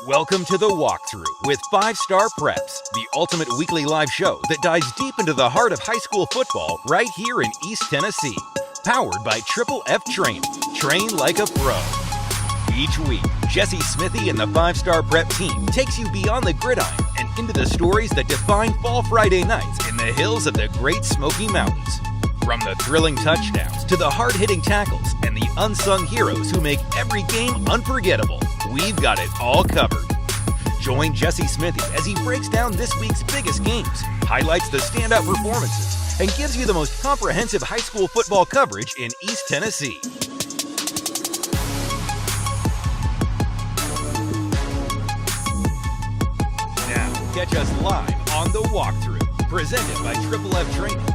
Welcome to the Walk-Thru with 5-Star Preps, the ultimate weekly live show that dives deep into the heart of high school football right here in East Tennessee. Powered by Triple F Training. Train like a pro. Each week, Jesse Smithy and the 5-Star Prep team takes you beyond the gridiron and into the stories that define Fall Friday nights in the hills of the Great Smoky Mountains. From the thrilling touchdowns to the hard-hitting tackles and the unsung heroes who make every game unforgettable, we've got it all covered. Join Jesse Smithy as he breaks down this week's biggest games, highlights the standout performances, and gives you the most comprehensive high school football coverage in East Tennessee. Now, catch us live on the Walk-Thru, presented by Triple F Training.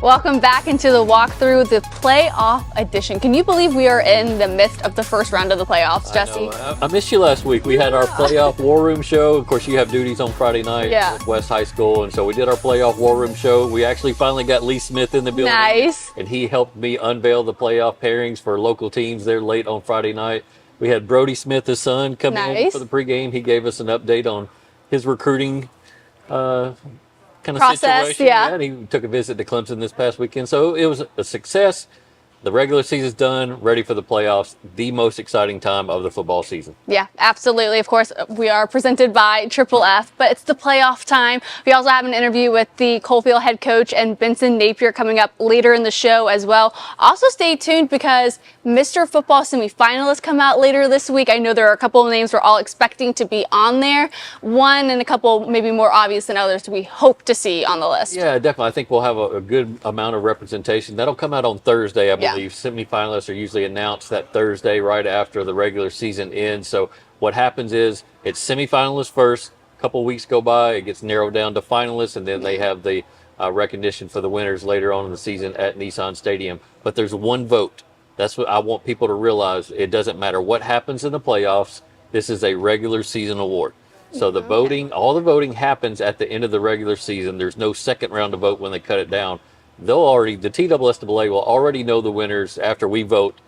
Welcome back into the Walk-Thru, the playoff edition. Can you believe we are in the midst of the first round of the playoffs, Jesse? I missed you last week. We had our playoff war room show. Of course, you have duties on Friday night at West High School, and so we did our playoff war room show. We actually finally got Lee Smith in the building. Nice. And he helped me unveil the playoff pairings for local teams there late on Friday night. We had Brody Smith, his son, come in for the pregame. He gave us an update on his recruiting kind of process, situation. And he took a visit to Clemson this past weekend. So it was a success. The regular season's done, ready for the playoffs, the most exciting time of the football season. Yeah, absolutely. Of course, we are presented by Triple F, but it's the playoff time. We also have an interview with the Coalfield head coach and Benson Napier coming up later in the show as well. Also stay tuned because Mr. Football semifinalists come out later this week. I know there are a couple of names we're all expecting to be on there. One and a couple maybe more obvious than others we hope to see on the list. Yeah, definitely. I think we'll have a good amount of representation. That'll come out on Thursday, I believe. Semifinalists are usually announced that Thursday right after the regular season ends. So what happens is it's semifinalists first. A couple weeks go by, it gets narrowed down to finalists, and then they have the recognition for the winners later on in the season at Nissan Stadium. But there's one vote. That's what I want people to realize. It doesn't matter what happens in the playoffs. This is a regular season award. So the voting, all the voting happens at the end of the regular season. There's no second round to vote when they cut it down. The TSSAA will already know the winners after we vote.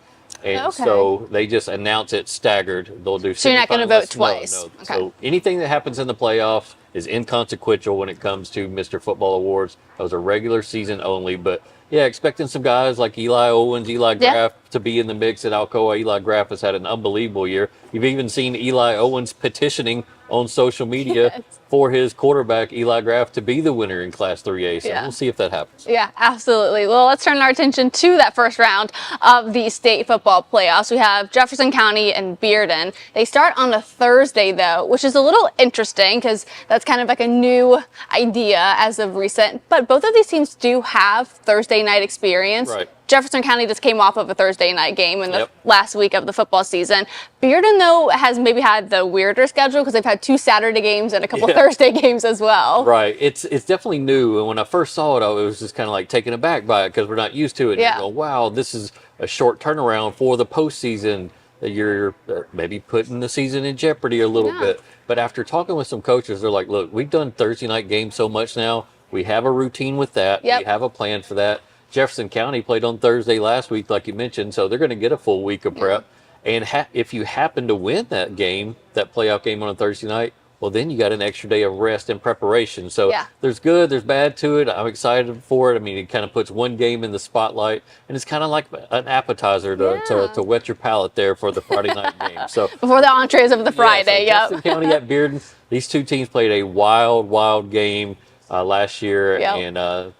And so they just announce it staggered. They'll do. So you're not going to vote twice. No. Okay. So anything that happens in the playoffs is inconsequential when it comes to Mr. Football Awards. Those are regular season only. But yeah, expecting some guys like Eli Owens, Eli Graff to be in the mix at Alcoa. Eli Graff has had an unbelievable year. You've even seen Eli Owens petitioning on social media for his quarterback, Eli Graff, to be the winner in Class 3A. So we'll see if that happens. Yeah, absolutely. Well, let's turn our attention to that first round of the state football playoffs. We have Jefferson County and Bearden. They start on a Thursday, though, which is a little interesting because that's kind of like a new idea as of recent. But both of these teams do have Thursday night experience. Right. Jefferson County just came off of a Thursday night game in the last week of the football season. Bearden, though, has maybe had the weirder schedule because they've had 2 Saturday games and a couple Thursday games as well. Right. It's definitely new. And when I first saw it, I was just kind of like taken aback by it because we're not used to it. And you go, wow, this is a short turnaround for the postseason. You're maybe putting the season in jeopardy a little bit. But after talking with some coaches, they're like, look, we've done Thursday night games so much now. We have a routine with that. We have a plan for that. Jefferson County played on Thursday last week, like you mentioned, so they're going to get a full week of prep. And if you happen to win that game, that playoff game on a Thursday night, well, then you got an extra day of rest and preparation. So there's good, there's bad to it. I'm excited for it. I mean, it kind of puts one game in the spotlight, and it's kind of like an appetizer to whet your palate there for the Friday night game. So before the entrees of the Friday, Jefferson County at Bearden, these two teams played a wild game last year, and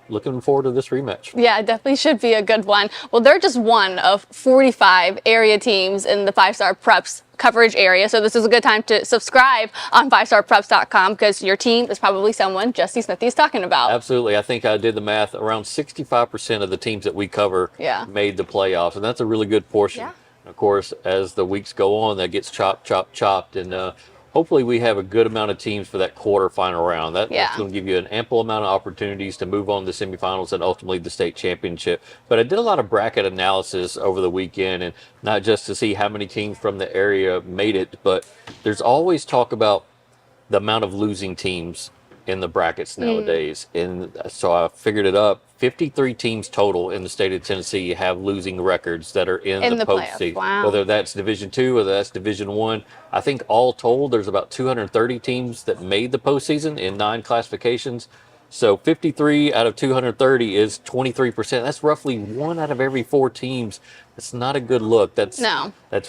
looking forward to this rematch. Yeah, it definitely should be a good one. Well, they're just one of 45 area teams in the 5-Star Preps coverage area. So this is a good time to subscribe on 5starpreps.com because your team is probably someone Jesse Smithy is talking about. Absolutely. I think I did the math. Around 65% of the teams that we cover made the playoffs, and that's a really good portion. Yeah. Of course, as the weeks go on, that gets chopped, and hopefully we have a good amount of teams for that quarterfinal round. That's going to give you an ample amount of opportunities to move on to the semifinals and ultimately the state championship. But I did a lot of bracket analysis over the weekend, and not just to see how many teams from the area made it, but there's always talk about the amount of losing teams in the brackets nowadays. And so I figured it up. 53 teams total in the state of Tennessee have losing records that are in the postseason. Wow. Whether that's Division II, whether that's Division I. I think all told, there's about 230 teams that made the postseason in 9 classifications. So 53 out of 230 is 23%. That's roughly 1 out of every 4 teams. That's not a good look. That's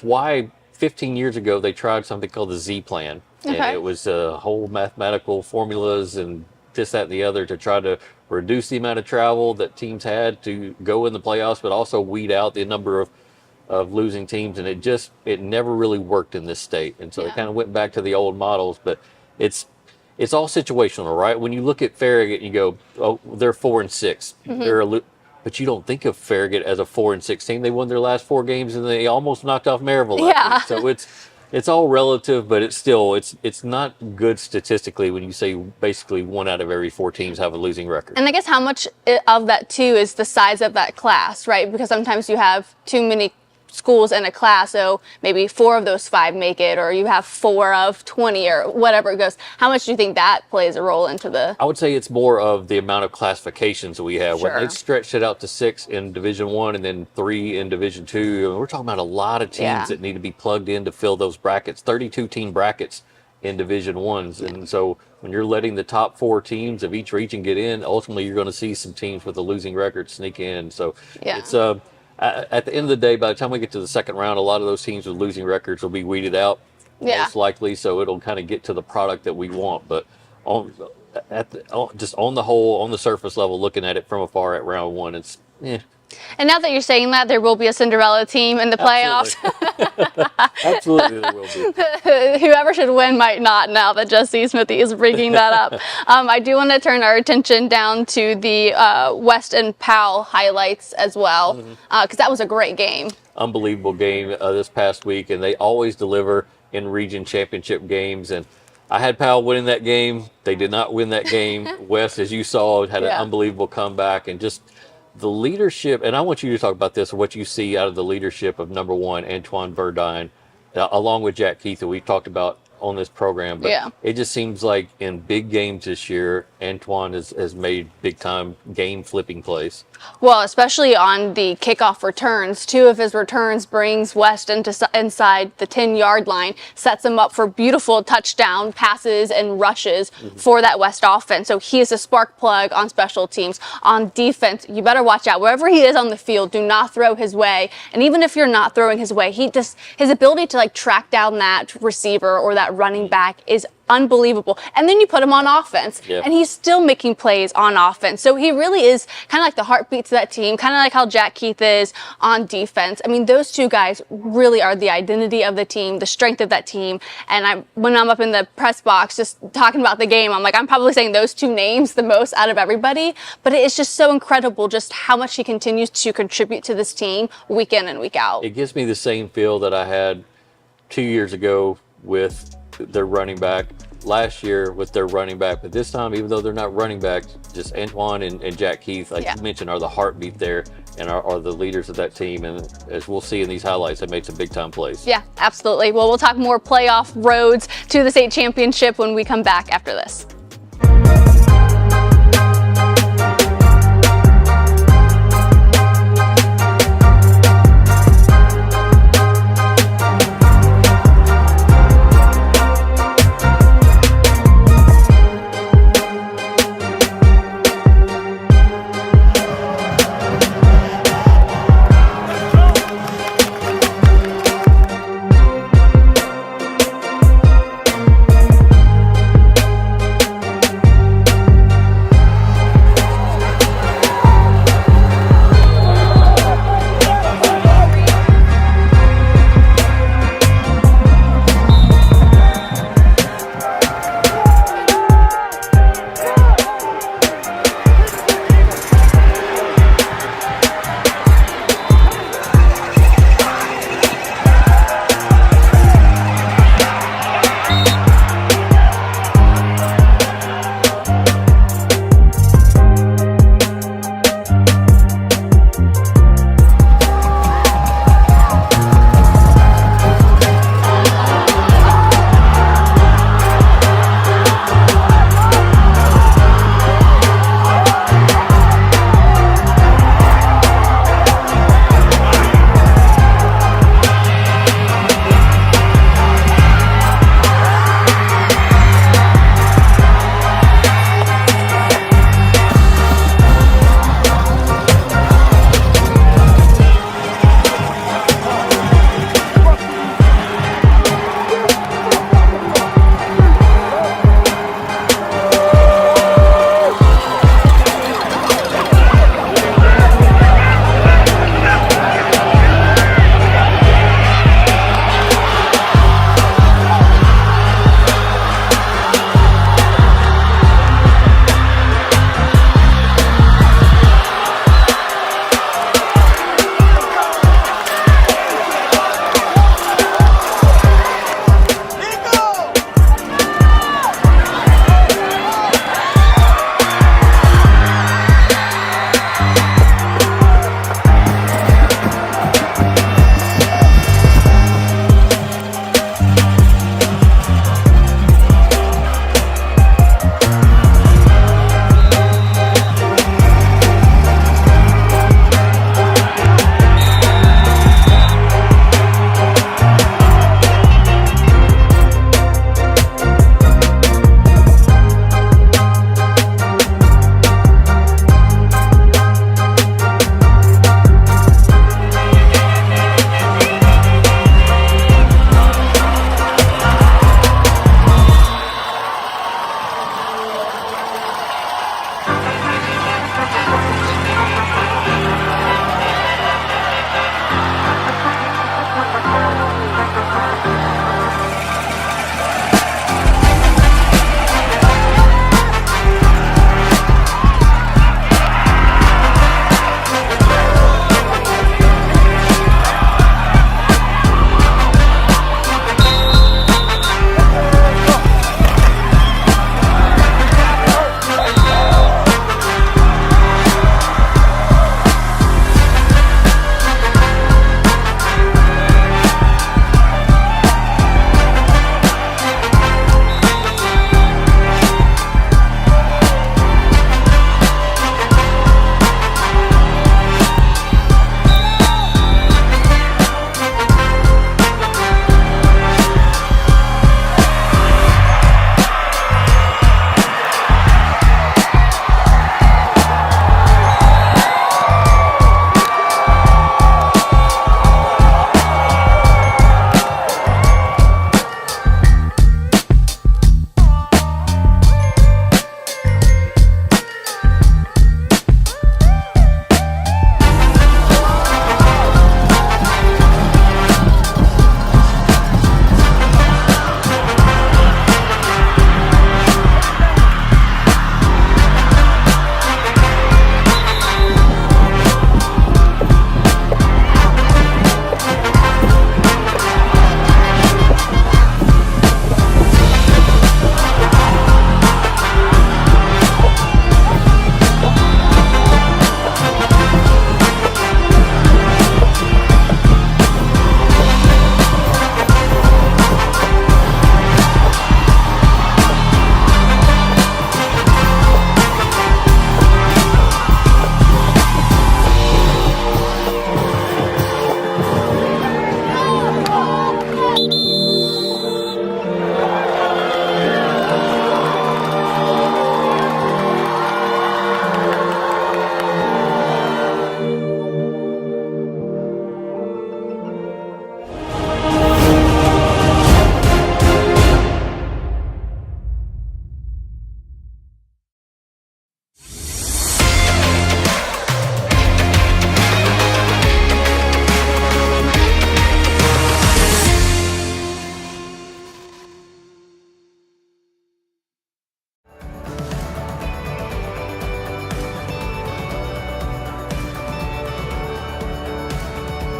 why 15 years ago they tried something called the Z Plan. And it was whole mathematical formulas and this, that, and the other to try to reduce the amount of travel that teams had to go in the playoffs, but also weed out the number of losing teams. And it never really worked in this state. And so they kind of went back to the old models, but it's all situational, right? When you look at Farragut, you go, oh, they're 4-6. But you don't think of Farragut as a 4-6 team. They won their last 4 games and they almost knocked off Maryville last week. So it's all relative, but it's not good statistically when you say basically 1 out of every 4 teams have a losing record. And I guess how much of that too is the size of that class, right? Because sometimes you have too many schools in a class, so maybe 4 of those 5 make it, or you have 4 of 20 or whatever it goes. How much do you think that plays a role into the... I would say it's more of the amount of classifications we have. When they stretched it out to 6 in Division I and then 3 in Division II, I mean, we're talking about a lot of teams that need to be plugged in to fill those brackets, 32 team brackets in Division I's. And so when you're letting the top 4 teams of each region get in, ultimately you're going to see some teams with a losing record sneak in. So it's at the end of the day, by the time we get to the second round, a lot of those teams with losing records will be weeded out, most likely. So it'll kind of get to the product that we want. But just on the whole, on the surface level, looking at it from afar at round 1, it's And now that you're saying that, there will be a Cinderella team in the playoffs. Absolutely, there will be. Whoever should win might not, now that Jesse Smithy is bringing that up. I do want to turn our attention down to the West and Powell highlights as well, because that was a great game. Unbelievable game this past week, and they always deliver in region championship games. And I had Powell winning that game. They did not win that game. West, as you saw, had an unbelievable comeback, and just the leadership, and I want you to talk about this, what you see out of the leadership of number 1, Antoine Verdine, along with Jack Keith, that we've talked about on this program. But it just seems like in big games this year, Antoine has made big-time game-flipping plays. Well, especially on the kickoff returns. 2 of his returns brings West inside the 10-yard line, sets him up for beautiful touchdown passes and rushes for that West offense. So he is a spark plug on special teams. On defense, you better watch out. Wherever he is on the field, do not throw his way. And even if you're not throwing his way, his ability to track down that receiver or that running back is unbelievable. And then you put him on offense, and he's still making plays on offense. So he really is kind of like the heartbeat to that team, kind of like how Jack Keith is on defense. I mean, those 2 guys really are the identity of the team, the strength of that team. And when I'm up in the press box just talking about the game, I'm probably saying those 2 names the most out of everybody. But it's just so incredible just how much he continues to contribute to this team week in and week out. It gives me the same feel that I had 2 years ago with their running back, last year with their running back, but this time, even though they're not running backs, just Antoine and Jack Keith, like you mentioned, are the heartbeat there and are the leaders of that team. And as we'll see in these highlights, they made some big time plays. Yeah, absolutely. Well, we'll talk more playoff roads to the state championship when we come back after this.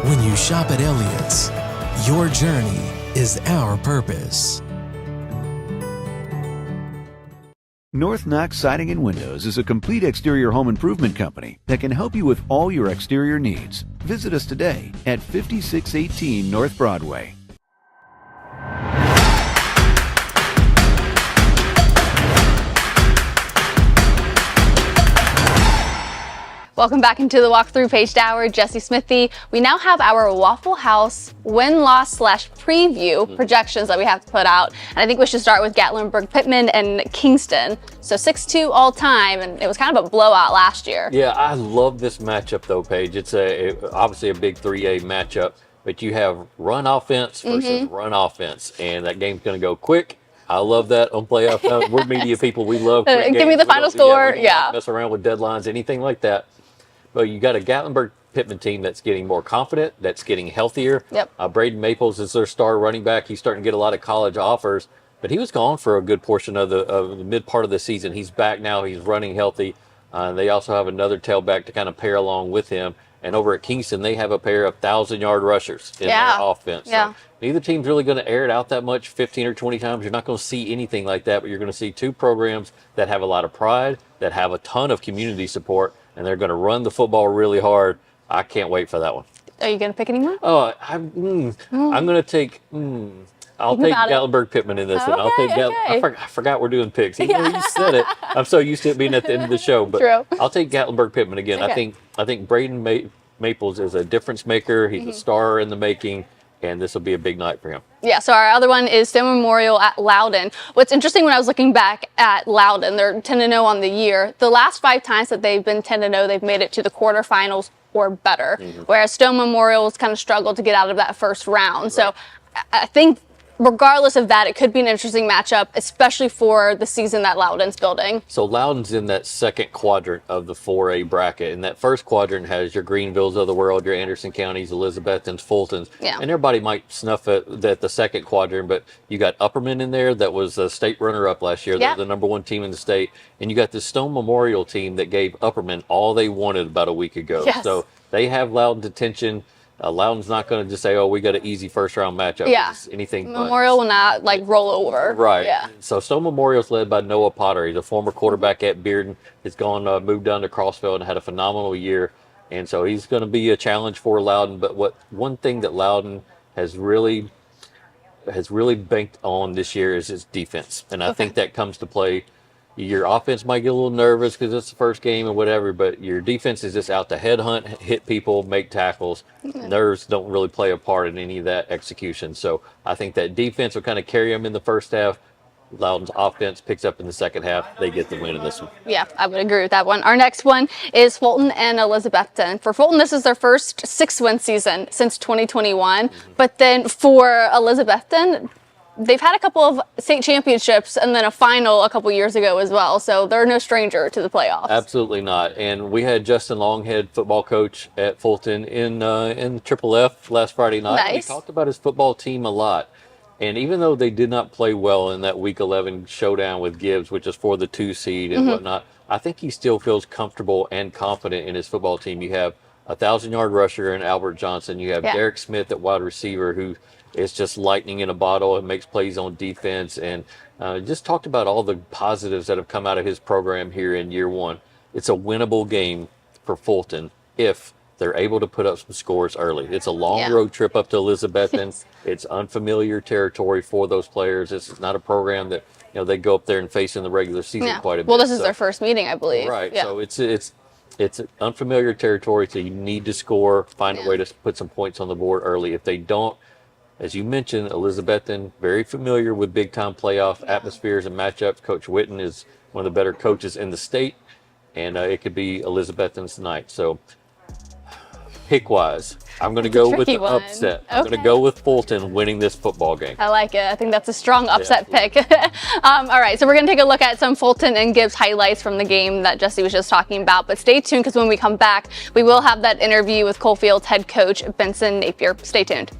When you shop at Elliott's, your journey is our purpose. North Knox Siding and Windows is a complete exterior home improvement company that can help you with all your exterior needs. Visit us today at 5618 North Broadway. Welcome back into the Walk-Thru Page Hour. Jesse Smithy. We now have our Waffle House win-loss/preview projections that we have to put out. And I think we should start with Gatlinburg-Pittman and Kingston. So 6-2 all time, and it was kind of a blowout last year. Yeah, I love this matchup though, Paige. It's obviously a big 3A matchup, but you have run offense versus run offense, and that game's going to go quick. I love that on playoff time. We're media people. We love quick games. Give me the final score. We don't mess around with deadlines, anything like that. But you got a Gatlinburg-Pittman team that's getting more confident, that's getting healthier. Yep. Braden Maples is their star running back. He's starting to get a lot of college offers, but he was gone for a good portion of the mid part of the season. He's back now. He's running healthy. They also have another tailback to kind of pair along with him. And over at Kingston, they have a pair of 1,000-yard rushers in their offense. Yeah. So neither team's really going to air it out that much, 15 or 20 times. You're not going to see anything like that, but you're going to see two programs that have a lot of pride, that have a ton of community support, and they're going to run the football really hard. I can't wait for that one. Are you going to pick any more? Oh, I'm going to take. I'll take Gatlinburg-Pittman in this one. I'll take I forgot we're doing picks. Even though you said it, I'm so used to it being at the end of the show. But True. I'll take Gatlinburg-Pittman again. Okay. I think Braden Maples is a difference maker. He's a star in the making, and this will be a big night for him. Yeah, so our other one is Stone Memorial at Loudon. What's interesting when I was looking back at Loudon, they're 10-0 on the year. The last 5 times that they've been 10-0, they've made it to the quarterfinals or better, whereas Stone Memorial has kind of struggled to get out of that first round. Right. So I think regardless of that, it could be an interesting matchup, especially for the season that Loudon's building. So Loudon's in that second quadrant of the 4A bracket, and that first quadrant has your Greenvilles of the world, your Anderson counties, Elizabethtons, Fultons, and everybody might snuff at the second quadrant, but you got Upperman in there that was a state runner-up last year. They're the #1 team in the state, and you got the Stone Memorial team that gave Upperman all they wanted about a week ago. Yes. So they have Loudon's attention. Loudon's not going to just say, "Oh, we got an easy first-round matchup." Yeah, anything. Memorial will not roll over. Right. Yeah. So Stone Memorial's led by Noah Potter. He's a former quarterback at Bearden. He's moved down to Crossville and had a phenomenal year, and so he's going to be a challenge for Loudon. But one thing that Loudon has really banked on this year is his defense, and I think that comes to play. Your offense might get a little nervous because it's the first game or whatever, but your defense is just out to headhunt, hit people, make tackles. Nerves don't really play a part in any of that execution. So I think that defense will kind of carry them in the first half. Loudon's offense picks up in the second half. They get the win in this one. Yeah, I would agree with that one. Our next one is Fulton and Elizabethton. For Fulton, this is their first 6-win season since 2021. But then for Elizabethton, they've had a couple of state championships and then a final a couple years ago as well, so they're no stranger to the playoffs. Absolutely not. And we had Justin Longhead, football coach at Fulton, in Triple F last Friday night. Nice. He talked about his football team a lot. And even though they did not play well in that Week 11 showdown with Gibbs, which is for the 2 seed and whatnot, I think he still feels comfortable and confident in his football team. You have a 1,000-yard rusher in Albert Johnson. You have Derek Smith at wide receiver, who is just lightning in a bottle and makes plays on defense, and just talked about all the positives that have come out of his program here in year one. It's a winnable game for Fulton if they're able to put up some scores early. It's a long road trip up to Elizabethton. It's unfamiliar territory for those players. This is not a program that they go up there and face in the regular season quite a bit. Well, this is their first meeting, I believe. Right. Yeah. So it's unfamiliar territory, so you need to score, find a way to put some points on the board early. If they don't, as you mentioned, Elizabethton, very familiar with big-time playoff atmospheres and matchups. Coach Witten is one of the better coaches in the state, and it could be Elizabethton's tonight. So, pick-wise, I'm going to go with the upset. I'm going to go with Fulton winning this football game. I like it. I think that's a strong upset pick. All right, so we're going to take a look at some Fulton and Gibbs highlights from the game that Jesse was just talking about. But stay tuned, because when we come back, we will have that interview with Coalfield's head coach, Benson Napier. Stay tuned.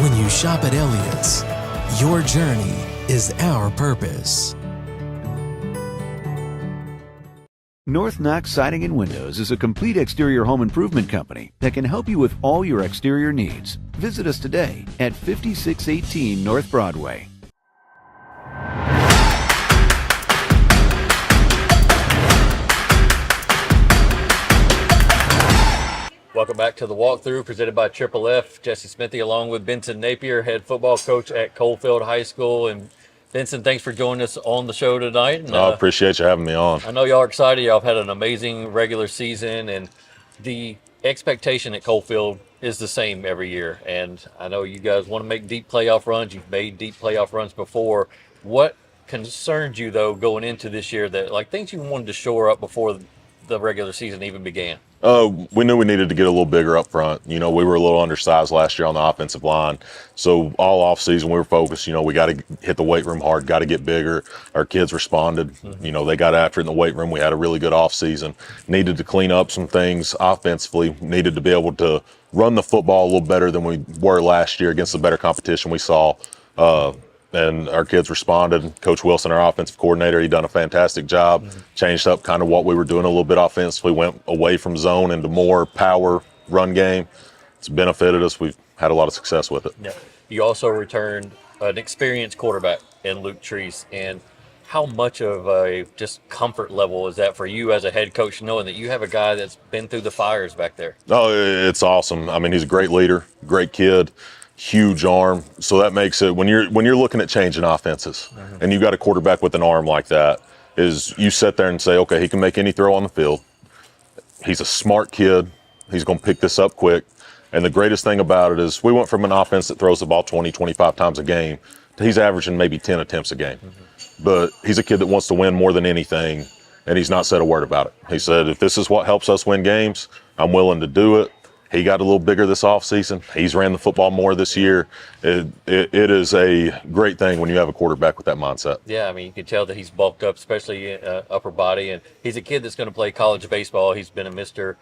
When you shop at Elliott's, your journey is our purpose. North Knox Siding and Windows is a complete exterior home improvement company that can help you with all your exterior needs. Visit us today at 5618 North Broadway. Welcome back to the Walk-Thru presented by Triple F. Jesse Smithy along with Benson Napier, head football coach at Coalfield High School. And Benson, thanks for joining us on the show tonight. And, I appreciate you having me on. I know y'all are excited. Y'all have had an amazing regular season, and the expectation at Coalfield is the same every year. And I know you guys want to make deep playoff runs. You've made deep playoff runs before. What concerned you though going into this year, that like things you wanted to shore up before the regular season even began? We knew we needed to get a little bigger up front. We were a little undersized last year on the offensive line. So all off season we were focused, we got to hit the weight room hard, got to get bigger. Our kids responded. They got after it in the weight room. We had a really good off season. Needed to clean up some things offensively. Needed to be able to run the football a little better than we were last year against the better competition we saw. And our kids responded. Coach Wilson, our offensive coordinator, he done a fantastic job. Changed up kind of what we were doing a little bit offensively, went away from zone into more power run game. It's benefited us. We've had a lot of success with it. Yeah. You also returned an experienced quarterback in Luke Treese. And how much of a just comfort level is that for you as a head coach, knowing that you have a guy that's been through the fires back there? Oh, it's awesome. I mean, he's a great leader, great kid. Huge arm, so that makes it when you're looking at changing offenses, and you got a quarterback with an arm like that, is you sit there and say, okay, he can make any throw on the field. He's a smart kid. He's going to pick this up quick. And the greatest thing about it is we went from an offense that throws the ball 20, 25 times a game to he's averaging maybe 10 attempts a game. But he's a kid that wants to win more than anything, and he's not said a word about it. He said, if this is what helps us win games, I'm willing to do it. He got a little bigger this offseason. He's ran the football more this year. It is a great thing when you have a quarterback with that mindset. Yeah, I mean, you can tell that he's bulked up, especially upper body. And he's a kid that's going to play college baseball. He's been a Mr.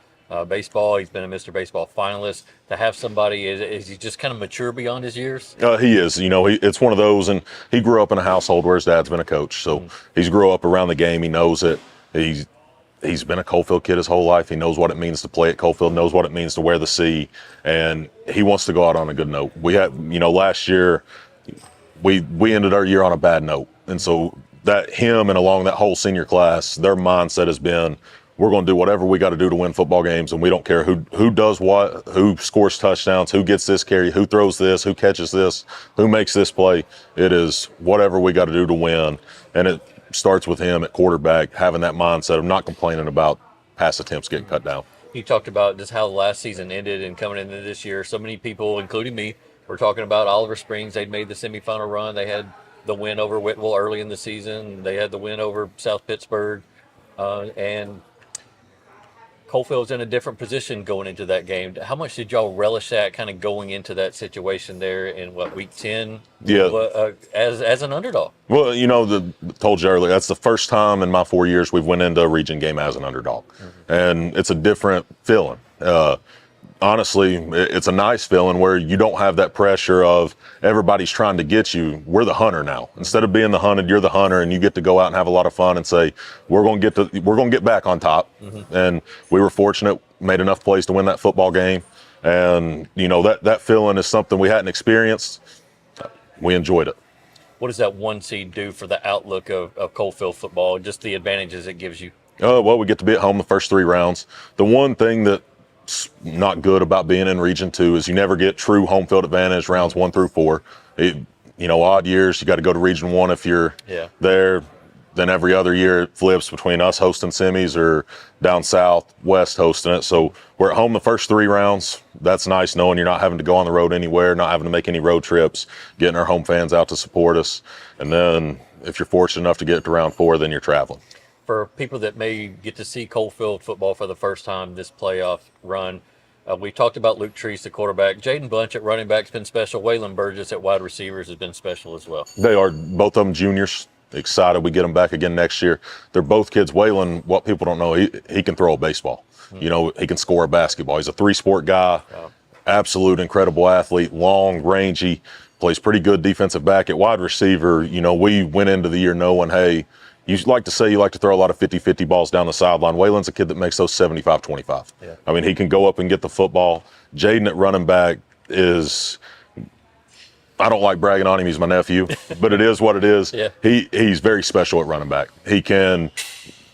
Baseball. He's been a Mr. Baseball finalist. To have somebody, is he just kind of mature beyond his years? He is. It's one of those, and he grew up in a household where his dad's been a coach. So he's grew up around the game. He knows it. He's been a Coalfield kid his whole life. He knows what it means to play at Coalfield, knows what it means to wear the C, and he wants to go out on a good note. We had, last year, we ended our year on a bad note. And so that him and along that whole senior class, their mindset has been, we're going to do whatever we got to do to win football games, and we don't care who does what, who scores touchdowns, who gets this carry, who throws this, who catches this, who makes this play. It is whatever we got to do to win. And it starts with him at quarterback, having that mindset of not complaining about pass attempts getting cut down. You talked about just how the last season ended and coming into this year. So many people, including me, were talking about Oliver Springs. They'd made the semifinal run. They had the win over Whitwell early in the season. They had the win over South Pittsburgh. And Coalfield's in a different position going into that game. How much did y'all relish that kind of going into that situation there in week 10? Yeah. As an underdog. Well, told you earlier, that's the first time in my 4 years we've went into a region game as an underdog. And it's a different feeling. Honestly, it's a nice feeling where you don't have that pressure of everybody's trying to get you. We're the hunter now. Instead of being the hunted, you're the hunter, and you get to go out and have a lot of fun and say, we're going to get back on top. And we were fortunate, made enough plays to win that football game. And, that feeling is something we hadn't experienced. We enjoyed it. What does that 1 seed do for the outlook of Coalfield football, just the advantages it gives you? Well, we get to be at home the first 3 rounds. The one thing that's not good about being in Region 2 is you never get true home field advantage rounds 1 through 4. Odd years, you got to go to Region 1 if you're there. Then every other year it flips between us hosting semis or down south, west hosting it. So we're at home the first 3 rounds. That's nice knowing you're not having to go on the road anywhere, not having to make any road trips, getting our home fans out to support us. And then if you're fortunate enough to get to round 4, then you're traveling. For people that may get to see Coalfield football for the first time this playoff run, we talked about Luke Treese, the quarterback. Jaden Bunch at running back's been special. Waylon Burgess at wide receivers has been special as well. They are, both of them juniors. Excited we get them back again next year. They're both kids. Waylon, what people don't know, he can throw a baseball. He can score a basketball. He's a 3-sport guy, absolute incredible athlete, long, rangy, plays pretty good defensive back. At wide receiver, we went into the year knowing, hey, you like to say you like to throw a lot of 50-50 balls down the sideline. Waylon's a kid that makes those 75-25. Yeah. I mean, he can go up and get the football. Jaden at running back is, I don't like bragging on him, he's my nephew, but it is what it is. Yeah. He's very special at running back. He can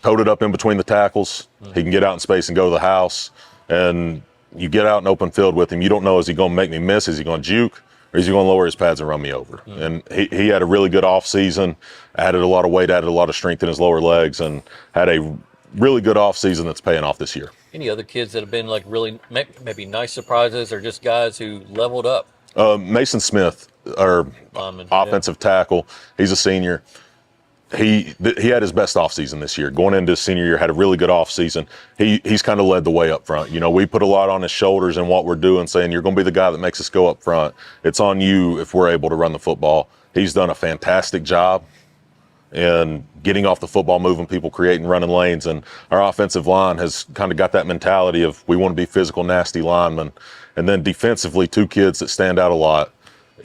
tote it up in between the tackles. He can get out in space and go to the house. And you get out in open field with him, you don't know, is he going to make me miss? Is he going to juke? Or is he going to lower his pads and run me over? And he had a really good off season, added a lot of weight, added a lot of strength in his lower legs, and had a really good off season that's paying off this year. Any other kids that have been really maybe nice surprises, or just guys who leveled up? Mason Smith, our offensive tackle, he's a senior. he had his best offseason this year. Going into his senior year, had a really good offseason. He's kind of led the way up front. You know, we put a lot on his shoulders in what we're doing, saying you're going to be the guy that makes us go up front. It's on you if we're able to run the football. He's done a fantastic job in getting off the football, moving people, creating running lanes. And our offensive line has kind of got that mentality of we want to be physical, nasty linemen. And then defensively, two kids that stand out a lot.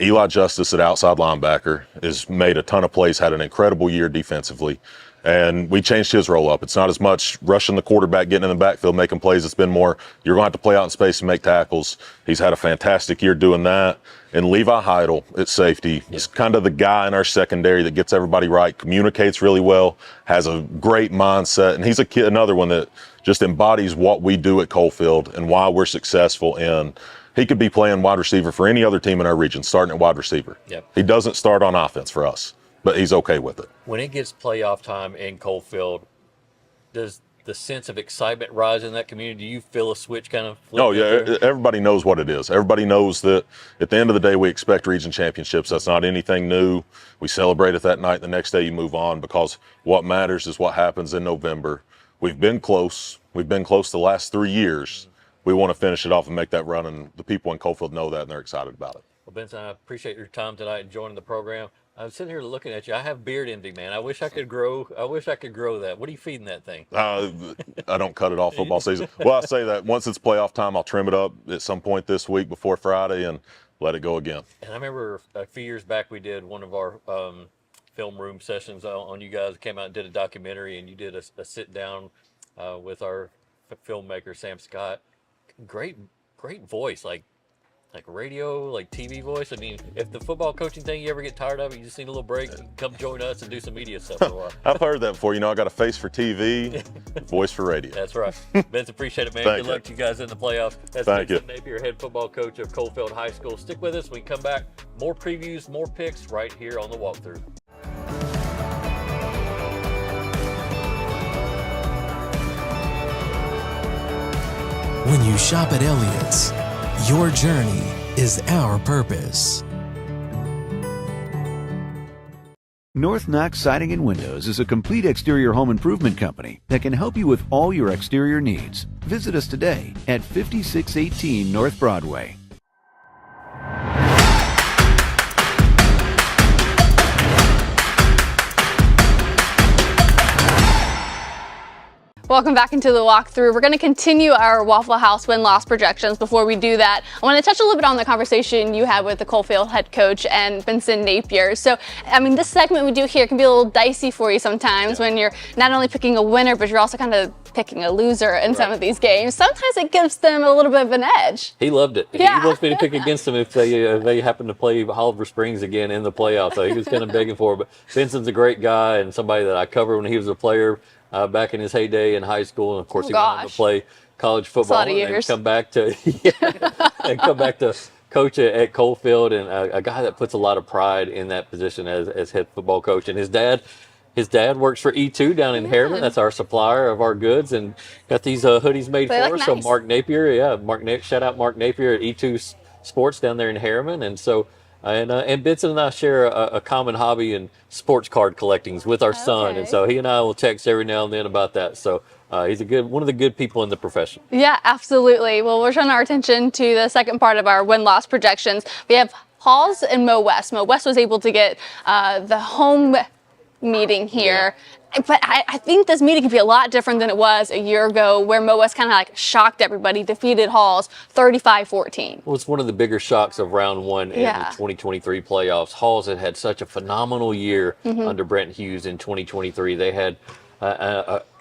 Eli Justice at outside linebacker has made a ton of plays, had an incredible year defensively. And we changed his role up. It's not as much rushing the quarterback, getting in the backfield, making plays. It's been more, you're going to have to play out in space and make tackles. He's had a fantastic year doing that. And Levi Heidel at safety is kind of the guy in our secondary that gets everybody right, communicates really well, has a great mindset. And he's a kid, another one that just embodies what we do at Coalfield and why we're successful. And he could be playing wide receiver for any other team in our region, starting at wide receiver. Yep. He doesn't start on offense for us, but he's okay with it. When it gets playoff time in Coalfield, does the sense of excitement rise in that community? Do you feel a switch kind of flip? Oh, yeah. Everybody knows what it is. Everybody knows that at the end of the day, we expect region championships. That's not anything new. We celebrate it that night. The next day you move on, because what matters is what happens in November. We've been close. We've been close the last 3 years. We want to finish it off and make that run, and the people in Coalfield know that, and they're excited about it. Well, Benson, I appreciate your time tonight and joining the program. I'm sitting here looking at you. I have beard envy, man. I wish I could grow that. What are you feeding that thing? I don't cut it off football season. Well, I say that once it's playoff time, I'll trim it up at some point this week before Friday and let it go again. And I remember a few years back we did one of our film room sessions on you guys. Came out and did a documentary, and you did a sit down with our filmmaker Sam Scott. Great voice, like radio, like TV voice. I mean, if the football coaching thing you ever get tired of it, you just need a little break, come join us and do some media stuff for a while. I've heard that before. You know, I got a face for TV, voice for radio. That's right. Vince, appreciate it, man. Good luck to you guys in the playoffs. That's Vincent Napier, head football coach of Coalfield High School. Stick with us. When we come back, more previews, more picks right here on the Walk-Thru. When you shop at Elliott's, your journey is our purpose. North Knox Siding and Windows is a complete exterior home improvement company that can help you with all your exterior needs. Visit us today at 5618 North Broadway. Welcome back into the Walk-Thru. We're going to continue our Waffle House win-loss projections. Before we do that, I want to touch a little bit on the conversation you had with the Coalfield head coach and Vincent Napier. So, I mean, this segment we do here can be a little dicey for you sometimes when you're not only picking a winner, but you're also kind of picking a loser in some of these games. Sometimes it gives them a little bit of an edge. He loved it. Yeah. He wants me to pick against them if they happen to play Oliver Springs again in the playoffs. So he was kind of begging for it. But Vincent's a great guy and somebody that I covered when he was a player. Back in his heyday in high school, and of course he went on to play college football and come back to coach at Coalfield, and a guy that puts a lot of pride in that position as head football coach. And his dad works for E2 down in Harriman. That's our supplier of our goods, and got these hoodies made for us. Nice. So Mark Napier, shout out Mark Napier at E2 Sports down there in Harriman, and so. And Benson and I share a common hobby in sports card collectings with our son, and so he and I will text every now and then about that. So he's one of the good people in the profession. Yeah, absolutely. Well, we're turning our attention to the second part of our win-loss projections. We have Halls and Mo West. Mo West was able to get the home meeting here. Yeah. But I think this meeting could be a lot different than it was a year ago, where Mo West kind of like shocked everybody, defeated Halls 35-14. Well, it's one of the bigger shocks of round one in the 2023 playoffs. Halls had such a phenomenal year under Brent Hughes in 2023. They had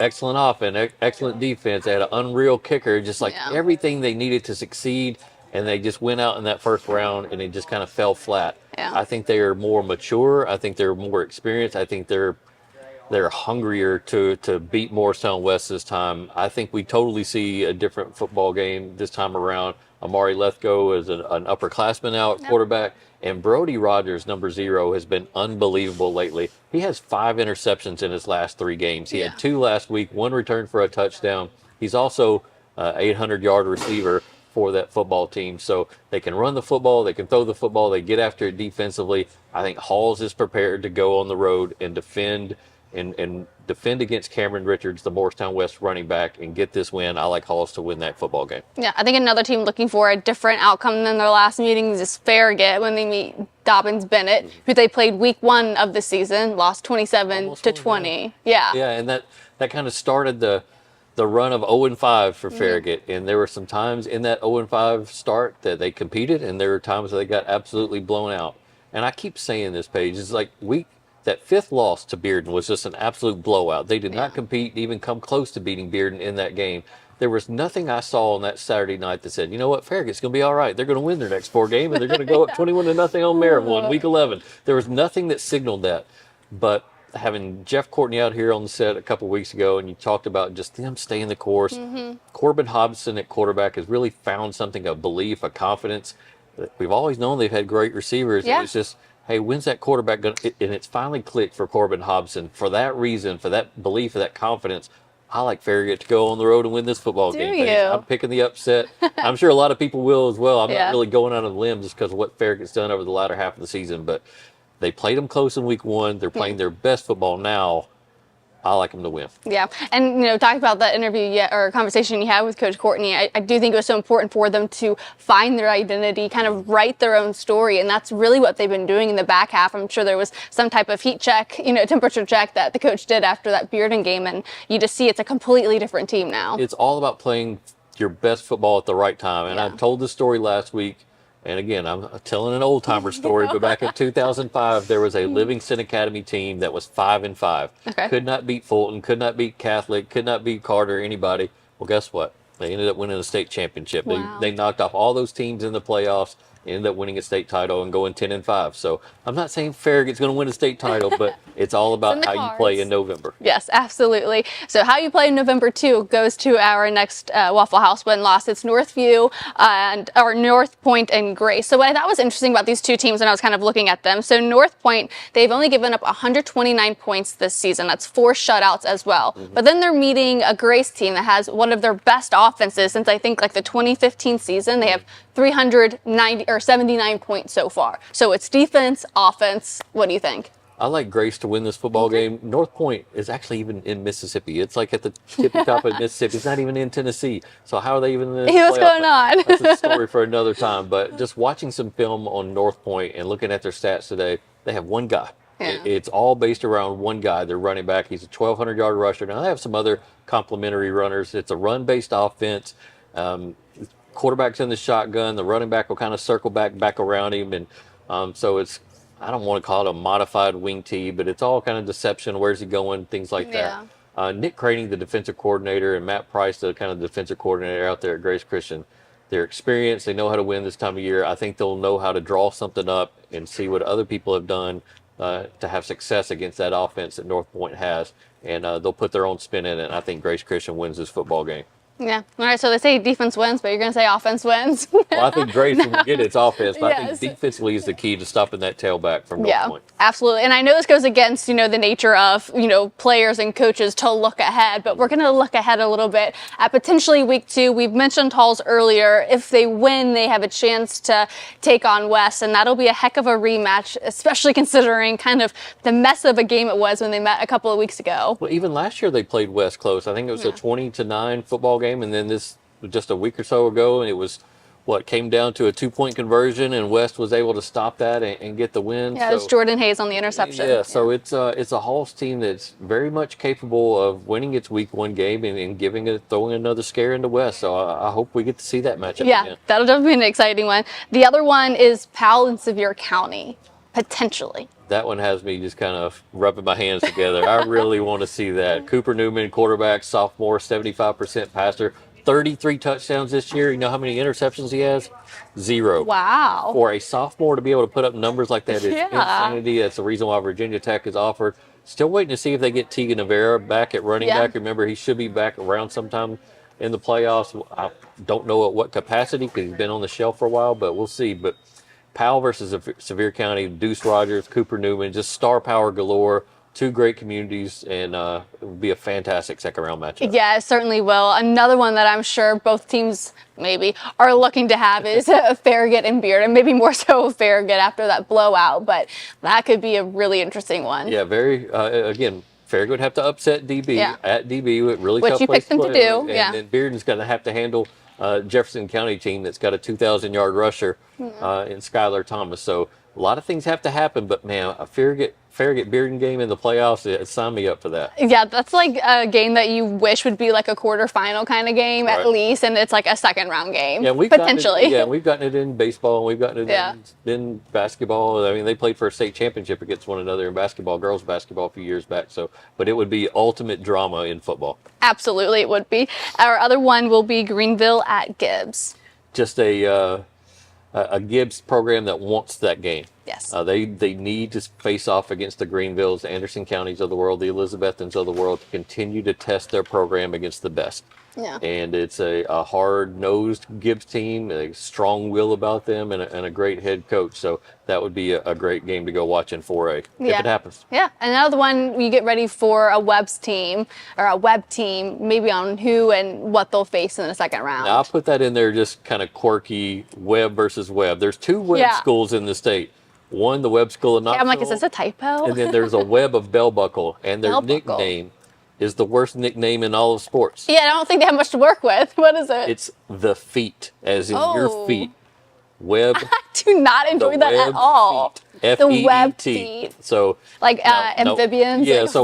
excellent offense, excellent defense. They had an unreal kicker, just like everything they needed to succeed. And they just went out in that first round and it just kind of fell flat. Yeah. I think they are more mature. I think they're more experienced. I think they're hungrier to beat Morristown West this time. I think we totally see a different football game this time around. Amari Lethgo is an upperclassman now at quarterback, and Brody Rogers, number 0, has been unbelievable lately. He has 5 interceptions in his last 3 games. He had 2 last week, 1 return for a touchdown. He's also an 800-yard receiver for that football team. So they can run the football, they can throw the football, they get after it defensively. I think Halls is prepared to go on the road and defend and defend against Cameron Richards, the Morristown West running back, and get this win. I like Halls to win that football game. Yeah, I think another team looking for a different outcome than their last meetings is Farragut when they meet Dobbins-Bennett, who they played week 1 of the season, lost 27-20. Yeah. Yeah, and that kind of started the run of 0-5 for Farragut. And there were some times in that 0-5 start that they competed, and there were times that they got absolutely blown out. And I keep saying this, Paige, it's like that 5th loss to Bearden was just an absolute blowout. They did not compete, even come close to beating Bearden in that game. There was nothing I saw on that Saturday night that said, you know what, Farragut's going to be all right. They're going to win their next 4 games, and they're going to go up 21-0 on Maryville in week 11. There was nothing that signaled that. But having Jeff Courtney out here on the set a couple weeks ago, and you talked about just them staying the course. Corbin Hobson at quarterback has really found something, a belief, a confidence. We've always known they've had great receivers. Yeah. It was just, hey, when's that quarterback going to, and it's finally clicked for Corbin Hobson. For that reason, for that belief, for that confidence, I like Farragut to go on the road and win this football game. You? I'm picking the upset. I'm sure a lot of people will as well. I'm Yeah. not really going out on a limb just because of what Farragut's done over the latter half of the season, but they played them close in week 1. They're playing their best football now. I like them to win. Yeah, and talking about that interview or conversation you had with Coach Courtney, I do think it was so important for them to find their identity, kind of write their own story, and that's really what they've been doing in the back half. I'm sure there was some type of heat check, temperature check that the coach did after that Bearden game, and you just see it's a completely different team now. It's all about playing your best football at the right time, and I told this story last week. And again, I'm telling an old-timer story, but back in 2005, there was a Livingston Academy team that was 5-5. Okay. Could not beat Fulton, could not beat Catholic, could not beat Carter, anybody. Well, guess what? They ended up winning a state championship. Wow. They knocked off all those teams in the playoffs, ended up winning a state title and going 10-5. So I'm not saying Farragut's going to win a state title, but it's all about how you play in November. Yes, absolutely. So how you play in November 2 goes to our next Waffle House win-loss. It's Northview or North Point and Grace. So what I thought was interesting about these two teams when I was kind of looking at them, so North Point, they've only given up 129 points this season. That's 4 shutouts as well. But then they're meeting a Grace team that has one of their best offenses since I think like the 2015 season. They have 379 points so far. So it's defense, offense. What do you think? I like Grace to win this football game. North Point is actually even in Mississippi. It's like at the tippy top of Mississippi. It's not even in Tennessee. So how are they even in the What's going on? That's a story for another time. But just watching some film on North Point and looking at their stats today, they have one guy. Yeah. It's all based around one guy. They're running back. He's a 1,200-yard rusher. Now, they have some other complementary runners. It's a run-based offense. Quarterback's in the shotgun. The running back will kind of circle back around him. And so it's, I don't want to call it a modified wing tee, but it's all kind of deception. Where's he going? Things like that. Nick Craney, the defensive coordinator, and Matt Price, the kind of defensive coordinator out there at Grace Christian, they're experienced. They know how to win this time of year. I think they'll know how to draw something up and see what other people have done to have success against that offense that North Point has. And they'll put their own spin in it. And I think Grace Christian wins this football game. Yeah. All right. So they say defense wins, but you're going to say offense wins. Well, I think Grace will get its offense, but I Yes. think defensively is the key to stopping that tailback from North Point. Absolutely. And I know this goes against, the nature of, players and coaches to look ahead, but we're going to look ahead a little bit at potentially week 2. We've mentioned Halls earlier. If they win, they have a chance to take on West, and that'll be a heck of a rematch, especially considering kind of the mess of a game it was when they met a couple of weeks ago. Well, even last year they played West close. I think it was a 20-9 football game, and then this just a week or so ago, and it was came down to a 2-point conversion, and West was able to stop that and get the win. Yeah, it was Jordan Hayes on the interception. Yeah, so it's a Halls team that's very much capable of winning its week 1 game and throwing another scare into West. So I hope we get to see that matchup again. That'll definitely be an exciting one. The other one is Powell and Sevier County, potentially. That one has me just kind of rubbing my hands together. I really want to see that. Cooper Newman, quarterback, sophomore, 75% passer, 33 touchdowns this year. You know how many interceptions he has? 0. Wow. For a sophomore to be able to put up numbers like that is insanity. That's the reason why Virginia Tech is offered. Still waiting to see if they get Tegan Navarra back at running back. Remember, he should be back around sometime in the playoffs. I don't know at what capacity because he's been on the shelf for a while, but we'll see. But Powell versus Sevier County, Deuce Rogers, Cooper Newman, just star power galore. 2 great communities, and it will be a fantastic second-round matchup. Yeah, it certainly will. Another one that I'm sure both teams maybe are looking to have is Farragut and Bearden, maybe more so Farragut after that blowout, but that could be a really interesting one. Yeah, very, again, Farragut would have to upset DB at DB with really Which tough you place picked them to play. do, And then Bearden's going to have to handle Jefferson County team that's got a 2,000-yard rusher in Skylar Thomas. So a lot of things have to happen, but man, a Farragut Bearden game in the playoffs, sign me up for that. Yeah, that's like a game that you wish would be like a quarterfinal kind of game at least, and it's like a second round game, potentially. We've gotten it in baseball, and we've gotten it in basketball. I mean, they played for a state championship against one another in basketball, girls basketball, a few years back. So, but it would be ultimate drama in football. Absolutely, it would be. Our other one will be Greenville at Gibbs. Just a Gibbs program that wants that game. Yes. They need to face off against the Greenvilles, the Anderson Counties of the world, the Elizabethans of the world to continue to test their program against the best. Yeah. And it's a hard-nosed Gibbs team, a strong will about them, and a great head coach. So that would be a great game to go watch in 4A if it happens. Yeah. Another one, you get ready for a Webb's team or a Webb team, maybe on who and what they'll face in the second round. Now, I'll put that in there, just kind of quirky, Webb versus Webb. There's two Webb schools in the state. One, the Webb School of Knoxville. I'm like, is this a typo? And then there's a Webb of Bell Buckle, and their nickname is the worst nickname in all of sports. Yeah, I don't think they have much to work with. What is it? It's the feet, as in your feet. Webb. I do not enjoy that at all. F-E-E-T. The Webb feet. So like amphibians. Yeah, like so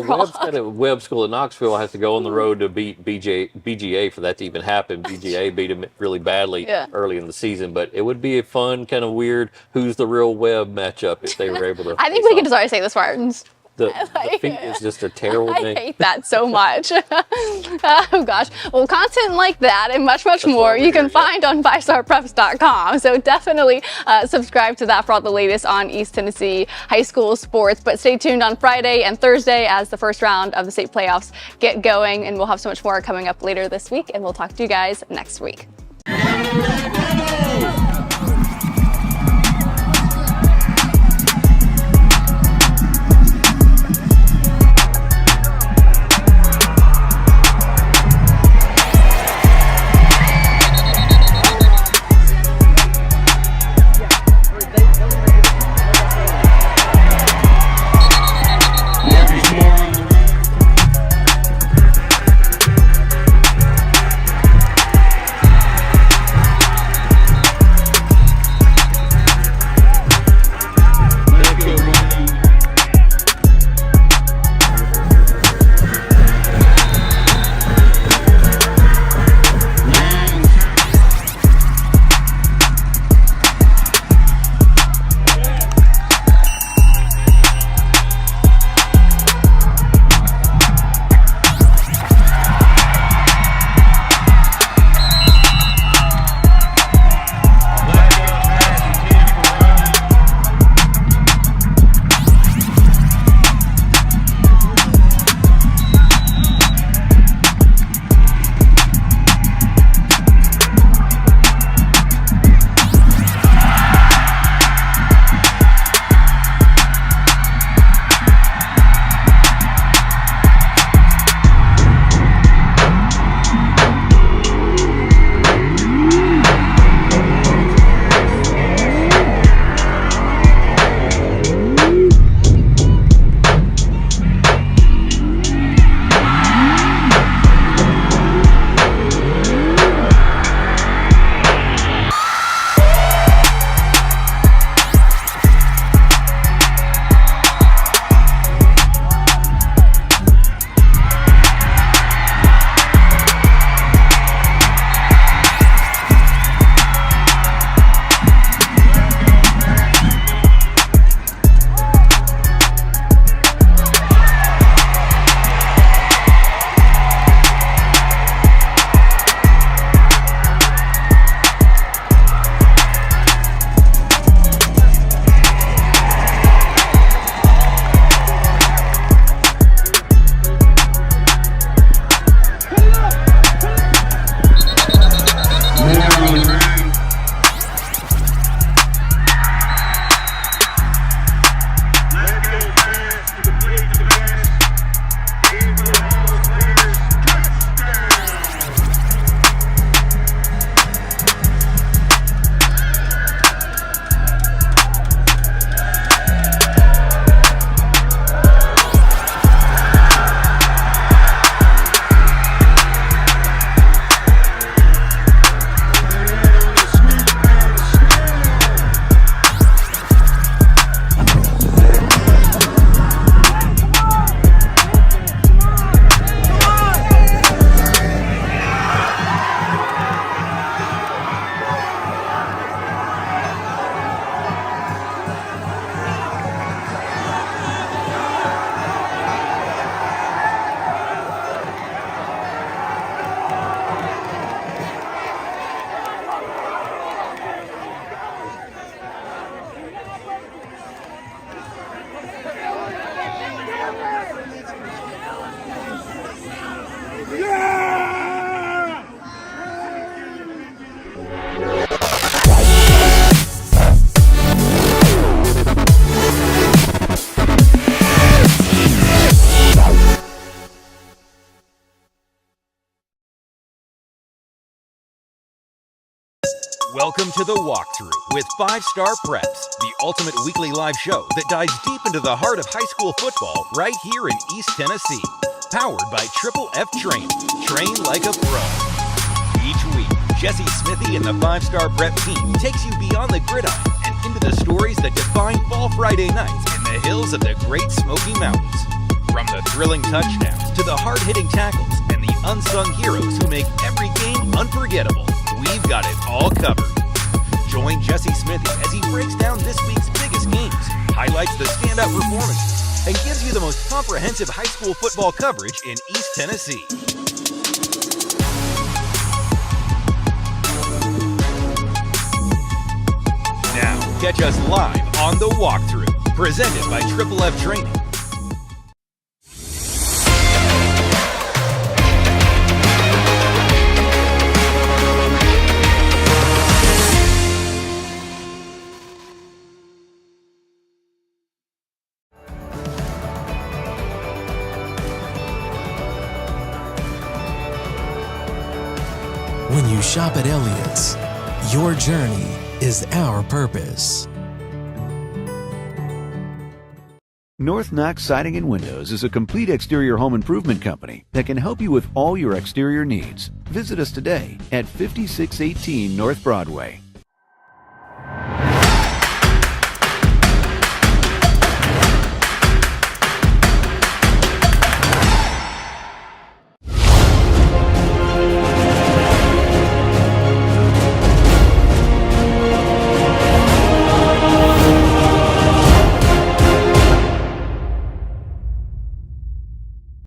Webb School of Knoxville has to go on the road to beat BGA for that to even happen. BGA beat them really badly early in the season, but it would be a fun, kind of weird, who's the real Webb matchup if they were able to. I think we can just already say the Spartans. The feet is just a terrible I name. hate that so much. Oh gosh. Well, content like that and much more you can find on 5starpreps.com. So definitely subscribe to that for all the latest on East Tennessee high school sports. But stay tuned on Friday and Thursday as the first round of the state playoffs get going. And we'll have so much more coming up later this week. And we'll talk to you guys next week. Welcome to the Walk-Thru with 5-Star Preps, the ultimate weekly live show that dives deep into the heart of high school football right here in East Tennessee. Powered by TSSAA Training. Train like a pro. Each week, Jesse Smithy and the 5-Star Prep team takes you beyond the gridiron and into the stories that define Fall Friday nights in the hills of the Great Smoky Mountains. From the thrilling touchdowns to the hard-hitting tackles and the unsung heroes who make every game unforgettable, we've got it all covered. Join Jesse Smithy as he breaks down this week's biggest games, highlights the standout performances, and gives you the most comprehensive high school football coverage in East Tennessee. Now, catch us live on the Walk-Thru, presented by TSSAA Training. When you shop at Elliott's, your journey is our purpose. North Knox Siding and Windows is a complete exterior home improvement company that can help you with all your exterior needs. Visit us today at 5618 North Broadway.